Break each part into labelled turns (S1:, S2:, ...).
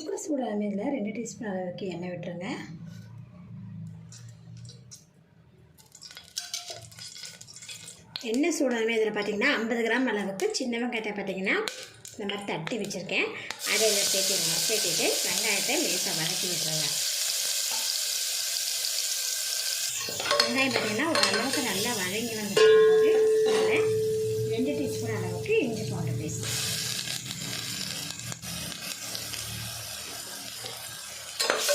S1: Cooker சூடான இதில் 2 teaspoon அளவுக்கு எண்ணெய் விட்டுருங்க. எண்ணெய் சூடான இதில் பார்த்திங்கன்னா 50 கிராம் அளவுக்கு சின்ன வெங்காயத்தை பார்த்திங்கன்னா இந்த மாதிரி தட்டி வச்சுருக்கேன். அதை இதில் சேர்த்துடுங்க. சேர்த்துட்டு வெங்காயத்தை லேசாக வதக்கி விட்டுருங்க. வெங்காயம் பார்த்திங்கன்னா ஓரளவுக்கு நல்லா வதங்கி வந்துருக்கும்போது அதில் 2 டீஸ்பூன் அளவுக்கு இஞ்சி பூண்டு பேஸ்ட்,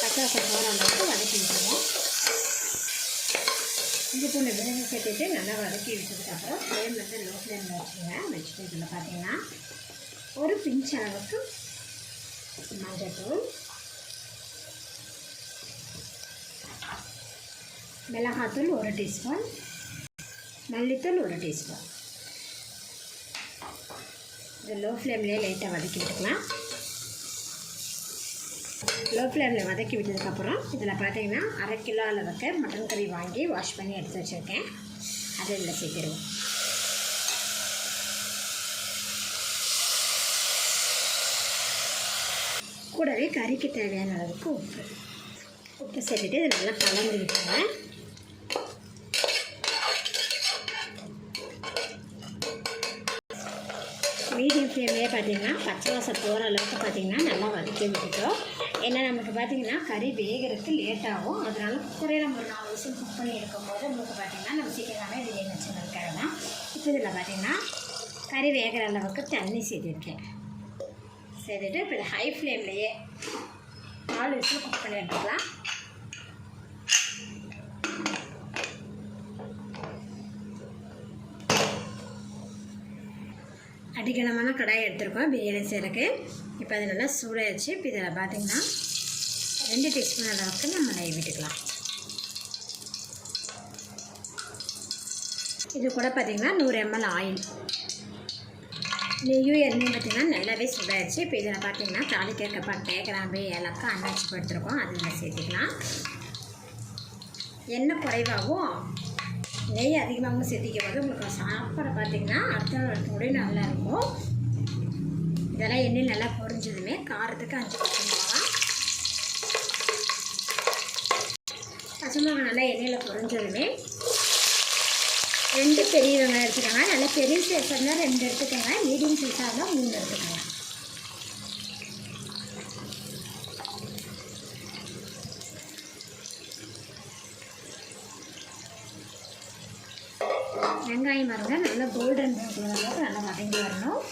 S1: பச்சை போகிற அளவுக்கு வதக்கி விட்டுருவோம். இஞ்சி பூண்டு விழுந்து சேர்த்துட்டு நல்லா வதக்கி விட்டதுக்கப்புறம் ஃப்ளேம் வந்து லோ ஃப்ளேமில் வச்சுட்டு இதில் பார்த்திங்கன்னா ஒரு பிஞ்ச் அளவுக்கு மஞ்சள்தூள், மிளகாத்தூள் 1 டீஸ்பூன், மல்லித்தூள் 1 டீஸ்பூன். இது லோ ஃப்ளேம்லேயே லைட்டாக வதக்கி விட்டுக்கலாம். லோ ஃப்ளேமில் வதக்கி விட்டதுக்கப்புறம் இதில் பார்த்தீங்கன்னா 1/2 கிலோ அளவுக்கு மட்டன் கறி வாங்கி வாஷ் பண்ணி எடுத்து வச்சுருக்கேன். அதை இதில் சேர்த்துருவோம். கூடவே கறிக்கு தேவையான அளவுக்கு உப்பு சேர்த்துட்டு இதை நல்லா கலந்து விட்டுருங்க. மீடியம் ஃப்ளேம்லேயே பார்த்திங்கன்னா பச்சை வாசம் போகிற அளவுக்கு பார்த்திங்கன்னா நல்லா வதக்கி விட்டுட்டோம். ஏன்னா நமக்கு பார்த்திங்கன்னா கறி வேகிறதுக்கு லேட் ஆகும். அதனால் குக்கரே நம்ம ஒரு 4 விசில் குக் பண்ணி எடுக்கும்போது நம்மளுக்கு பார்த்திங்கன்னா நம்ம சீக்கிரமே இது வச்சுருக்காங்க தான். இப்போ இதில் பார்த்திங்கன்னா கறி வேகிற அளவுக்கு தண்ணி சேர்த்துருக்கேன். சேர்த்துட்டு இப்போ இது ஹை ஃப்ளேம்லேயே 4 விசில் குக் பண்ணி எடுத்துக்கலாம். அடிக்கணமான கடாயை எடுத்துருக்கோம் பிரியாணி செய்கிறதுக்கு. இப்போ அது நல்லா சூடாகிடுச்சு. இப்போ இதில் பார்த்திங்கன்னா 2 டீஸ்பூன் அளவுக்கு நம்ம நெய் விட்டுக்கலாம். இது கூட பார்த்திங்கன்னா 100 ml ஆயில், நெய்யும் எண்ணெயும் பார்த்திங்கன்னா நல்லாவே சூடாகிடுச்சு. இப்போ இதில் பார்த்திங்கன்னா தாளிக்க பட்டை, கிராம்பு, ஏலக்காய் அன்னாச்சி படுத்துருக்கோம். அது இதில் சேர்த்துக்கலாம். எண்ணெய் குறைவாகவும் நெய் அதிகமாகவும் சேர்த்திக்கும் போது உங்களுக்கு சாப்பாடு பார்த்திங்கன்னா அடுத்த நாள் கூட நல்லாயிருக்கும். இதெல்லாம் எண்ணெய் நல்லா பொரிஞ்சதுமே காரத்துக்கு 5 பச்சை மிளகா, நல்லா எண்ணெயில் பொரிஞ்சதுமே 2 பெரிய வெங்காயம் எடுத்துக்கோங்க. நல்லா பெரிய சைஸாக இருந்தால் 2 எடுத்துக்கோங்க. மீடியம் சைஸாக இருந்தால் 3 எடுத்துக்கோங்க. வெங்காயம் பாருங்கள் நல்லா கோல்டன் ப்ரௌன் அளவுக்கு நல்லா வதங்கி வரணும்.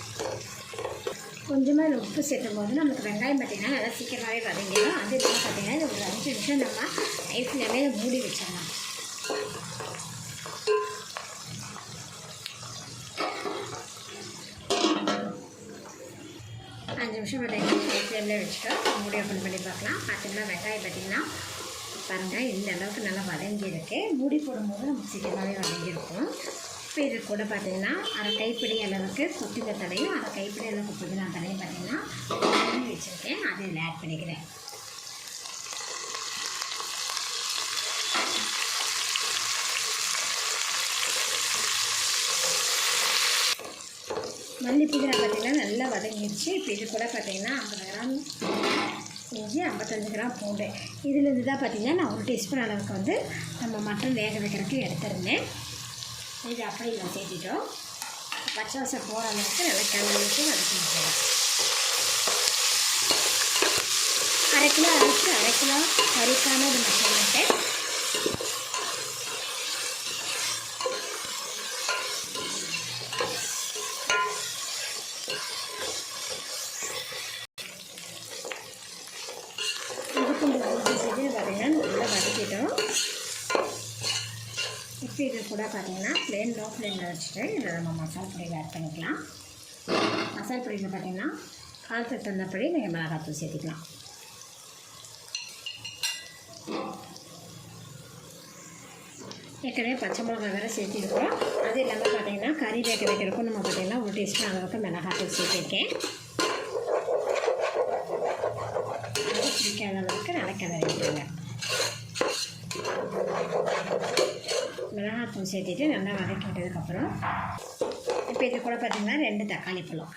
S1: கொஞ்சமாக இதில் உப்பு சேர்த்தும் போது நமக்கு வெங்காயம் பார்த்திங்கன்னா நல்லா சீக்கிரமாகவே வதங்கிடும். அது இல்லாமல் பார்த்திங்கன்னா இது ஒரு 5 நிமிஷம் நம்ம நைஃப்லேயே இதை மூடி வச்சிடலாம். பார்த்திங்கன்னா ஹை ஃப்ளேமில் வச்சுட்டோம். மூடி ஓப்பன் பண்ணி பார்க்கலாம். பார்த்திங்கன்னா வெங்காயம் பார்த்திங்கன்னா பாருங்கள் இந்த அளவுக்கு நல்லா வதங்கியிருக்கு. மூடி போடும்போது நமக்கு சீக்கிரமாகவே வதங்கியிருக்கும். இப்போ இது கூட பார்த்திங்கன்னா 1/2 கைப்பிடி அளவுக்கு கொத்தமல்லி தழையும் 1/2 கைப்பிடி அளவுக்கு புதினா தழையும் பார்த்திங்கன்னா பண்ணி வச்சுருக்கேன். அதை இதில் ஆட் பண்ணிக்கிறேன். மல்லி புதினா பார்த்திங்கன்னா நல்லா வதங்கிடுச்சு. இப்போ இது கூட பார்த்திங்கன்னா 50 கிராம் இஞ்சி, 55 கிராம் பூண்டு. இதிலேருந்து தான் பார்த்திங்கன்னா நான் 1 டீஸ்பூன் அளவுக்கு வந்து நம்ம மட்டன் வேக வைக்கிறதுக்கு எடுத்துருந்தேன். இது அப்படி நான் சேர்த்திட்டோம். பச்சை வாசம் போகிற அளவுக்கு நல்லா கிளம்பி வச்சு வதக்கி விட்டுருவோம். 1/2 கிலோ அளவுக்கு 1/2 கிலோ கறிக்கான இது மசாலாட்டை பார்த்திங்கன்னா நல்லா வதக்கிட்டோம். இப்போ இது கூட பார்த்திங்கன்னா லோ ஃப்ளேமில் வச்சுட்டு இதில் நம்ம மசாலா பொடியில் ஆட் பண்ணிக்கலாம். மசாலா பொடியில் பார்த்திங்கன்னா காரத்துக்கு தகுந்தபடி நீங்கள் மிளகாத்தூள் சேர்த்துக்கலாம். ஏற்கனவே பச்சை மிளகா வேறு சேர்த்திருக்கோம். அது இல்லாமல் பார்த்திங்கன்னா கறி வேக வைக்கிறதுக்கும் நம்ம பார்த்திங்கன்னா 1 டீஸ்பூன் அளவுக்கு மிளகாத்தூள் சேர்த்திருக்கேன். அது பிடிக்காத அளவுக்கு நல்லா கிளறி விட்டுருங்க. மிளகாத்தூள் சேர்த்துட்டு நல்லா வதக்கி விட்டதுக்கப்புறம் இப்போ இது கூட பார்த்திங்கன்னா 2 தக்காளி பழம்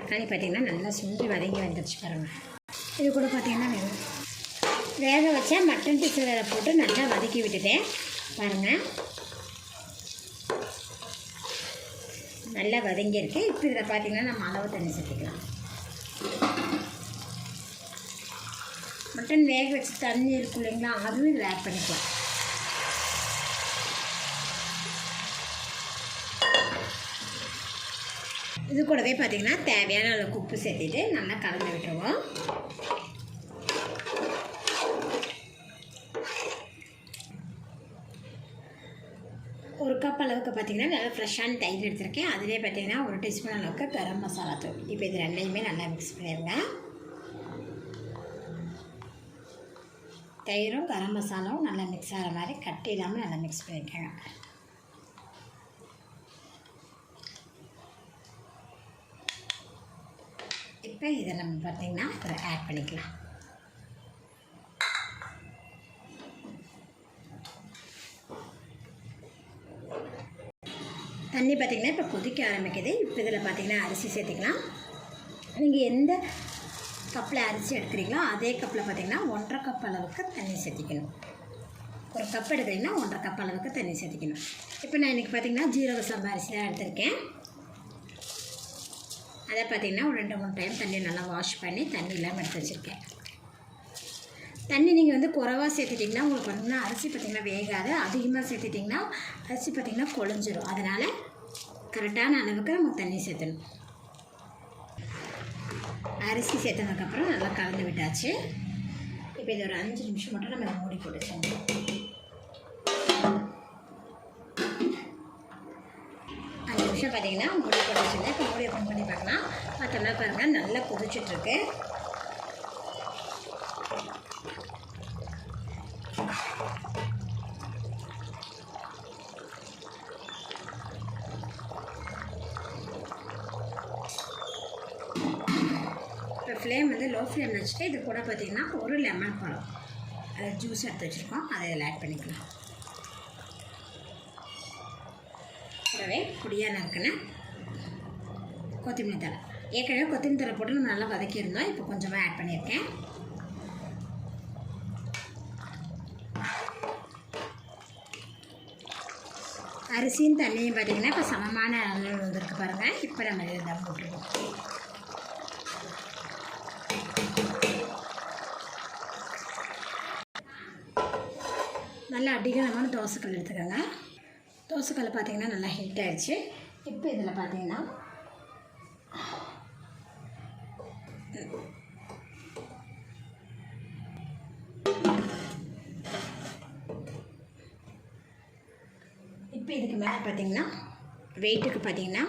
S1: தக்காளி பார்த்திங்கன்னா நல்லா சுண்டி வதங்கி வந்துடுச்சு பாருங்கள். இது கூட பார்த்திங்கன்னா வேக வச்சா மட்டன் பீஸில் போட்டு நல்லா வதக்கி விட்டுட்டேன் பாருங்கள். நல்லா வதங்கியிருக்கு. இப்போ இதில் பார்த்திங்கன்னா நம்ம அளவு தண்ணி சேர்த்துக்கலாம். மட்டன் வேக வச்சு தண்ணி இருக்கும் இல்லைங்களா, அதுவும் இதில் ஆட் பண்ணிக்கலாம். இது கூடவே பார்த்திங்கன்னா தேவையான அளவுக்கு உப்பு சேர்த்துட்டு நல்லா கலந்து விட்டுருவோம். ஒரு கப் அளவுக்கு பார்த்திங்கன்னா நல்லா ஃப்ரெஷ்ஷான தயிர் எடுத்திருக்கேன். அதிலே பார்த்திங்கன்னா 1 டீஸ்பூன் அளவுக்கு கரம் மசாலா தூள். இப்போ இது ரெண்டையுமே நல்லா மிக்ஸ் பண்ணிடுங்க. தயிரும் கரம் மசாலாவும் நல்லா மிக்ஸ் ஆகிற மாதிரி கட்டி இல்லாமல் நல்லா மிக்ஸ் பண்ணிக்கோங்க. இப்போ இதை நம்ம பார்த்திங்கன்னா இதில் ஆட் பண்ணிக்கலாம். தண்ணி பார்த்திங்கன்னா இப்போ கொதிக்க ஆரம்பிக்குது. இப்போ இதில் பார்த்திங்கன்னா அரிசி சேர்த்துக்கலாம். நீங்கள் எந்த கப்பில் அரிசி எடுக்கிறீங்களோ அதே கப்பில் பார்த்திங்கன்னா 1.5 கப் அளவுக்கு தண்ணி சேர்த்திக்கணும். ஒரு கப் எடுக்கிறீங்கன்னா 1.5 கப் அளவுக்கு தண்ணி சேர்த்திக்கணும். இப்போ நான் இன்றைக்கி பார்த்திங்கன்னா ஜீரக சம்பா அரிசி தான் எடுத்திருக்கேன். அதை பார்த்திங்கன்னா ஒரு 2-3 டைம் தண்ணி நல்லா வாஷ் பண்ணி தண்ணி இல்லாமல் எடுத்து வச்சுருக்கேன். தண்ணி நீங்கள் வந்து குறைவாக சேர்த்துட்டிங்கன்னா உங்களுக்கு பார்த்திங்கன்னா அரிசி பார்த்திங்கன்னா வேகாது. அதிகமாக சேர்த்துட்டிங்கன்னா அரிசி பார்த்திங்கன்னா குழஞ்சிரும். அதனால் கரெக்டான அளவுக்கு நம்ம தண்ணி சேர்த்தணும். அரிசி சேர்த்ததுக்கப்புறம் நல்லா கலந்து விட்டாச்சு. இப்போ இது ஒரு 5 நிமிஷம் மட்டும் நம்ம மூடி போட்டுச்சோம். 5 நிமிஷம் பார்த்திங்கன்னா மூடி போட்டு வச்சுருந்தேன். இப்போ மூடி ஓப்பன் பண்ணி பார்க்கலாம். பார்த்தோம்னா பாருங்கள் நல்லா கொதிச்சுட்ருக்கு. இப்போ ஃப்ளேம் வந்து லோ ஃப்ளேமில் வச்சுட்டு இது கூட பார்த்திங்கன்னா ஒரு லெமன் பழம் அதை ஜூஸ் எடுத்து வச்சுருக்கோம். அதை இதில் ஆட் பண்ணிக்கலாம். கூடவே பொடியாக நறுக்குன்னு கொத்தமல்லி தழை. ஏற்கனவே கொத்தமல்லி தழை போட்டு நம்ம நல்லா வதக்கியிருந்தோம். இப்போ கொஞ்சமாக ஆட் பண்ணியிருக்கேன். அரிசியும் தண்ணியும் பார்த்திங்கன்னா இப்போ சமமான அளவில் வந்துருக்கு பாருங்கள். இப்போ நம்ம இதை தம் போட்டுருவோம். நல்லா அடிகனமான தோசைக்கல் எடுத்துக்கோங்க. தோசைக்கல் பார்த்திங்கன்னா நல்லா ஹீட் ஆகிடுச்சு. இப்போ இதில் பார்த்திங்கன்னா இப்போ இதுக்கு மேலே பார்த்திங்கன்னா வெயிட்டுக்கு பார்த்திங்கன்னா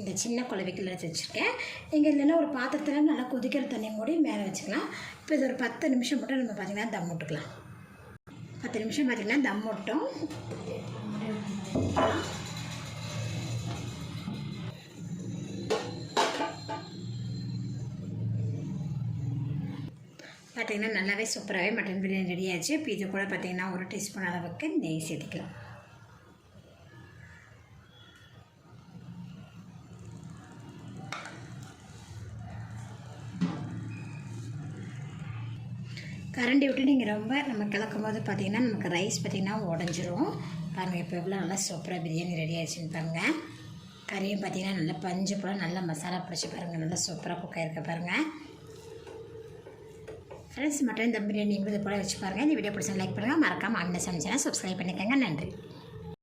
S1: இந்த சின்ன குழவைக்குள்ள எடுத்து வச்சுருக்கேன். நீங்கள் இல்லைன்னா ஒரு பாத்திரத்தில் நல்லா கொதிக்கிற தண்ணி மூடி மேலே வச்சுக்கலாம். இப்போ இது ஒரு 10 நிமிஷம் மட்டும் நம்ம பார்த்திங்கன்னா தம் விட்டுக்கலாம். 10 நிமிஷம் பார்த்திங்கன்னா தம் விட்டோம். பார்த்திங்கன்னா நல்லாவே சூப்பராகவே மட்டன் பிரியாணி ரெடி ஆச்சு. இப்போ இது கூட பார்த்திங்கன்னா 1 டீஸ்பூன் அளவுக்கு நெய் சேர்த்துக்கலாம். கரண்டி விட்டு நீங்கள் ரொம்ப நம்ம கலக்கும் போது பார்த்திங்கன்னா நமக்கு ரைஸ் பார்த்திங்கன்னா உடஞ்சிரும். பாருங்கள் இப்போ எவ்வளோ நல்லா சூப்பராக பிரியாணி ரெடி ஆகிடுச்சின்னு பாருங்கள். கறியும் பார்த்திங்கன்னா நல்லா பஞ்சு போல் நல்லா மசாலா பிடிச்சி பாருங்கள். நல்லா சூப்பராக குக் ஆகிருக்க பாருங்கள். ஃப்ரெண்ட்ஸ் மட்டன் தம் பிரியாணி இது போல் வச்சு பாருங்கள். இந்த வீடியோ பிடிச்சா லைக் பண்ணுங்கள். மறக்காமல் அண்ணன் சமைச்சா சப்ஸ்கிரைப் பண்ணிக்கோங்க. நன்றி.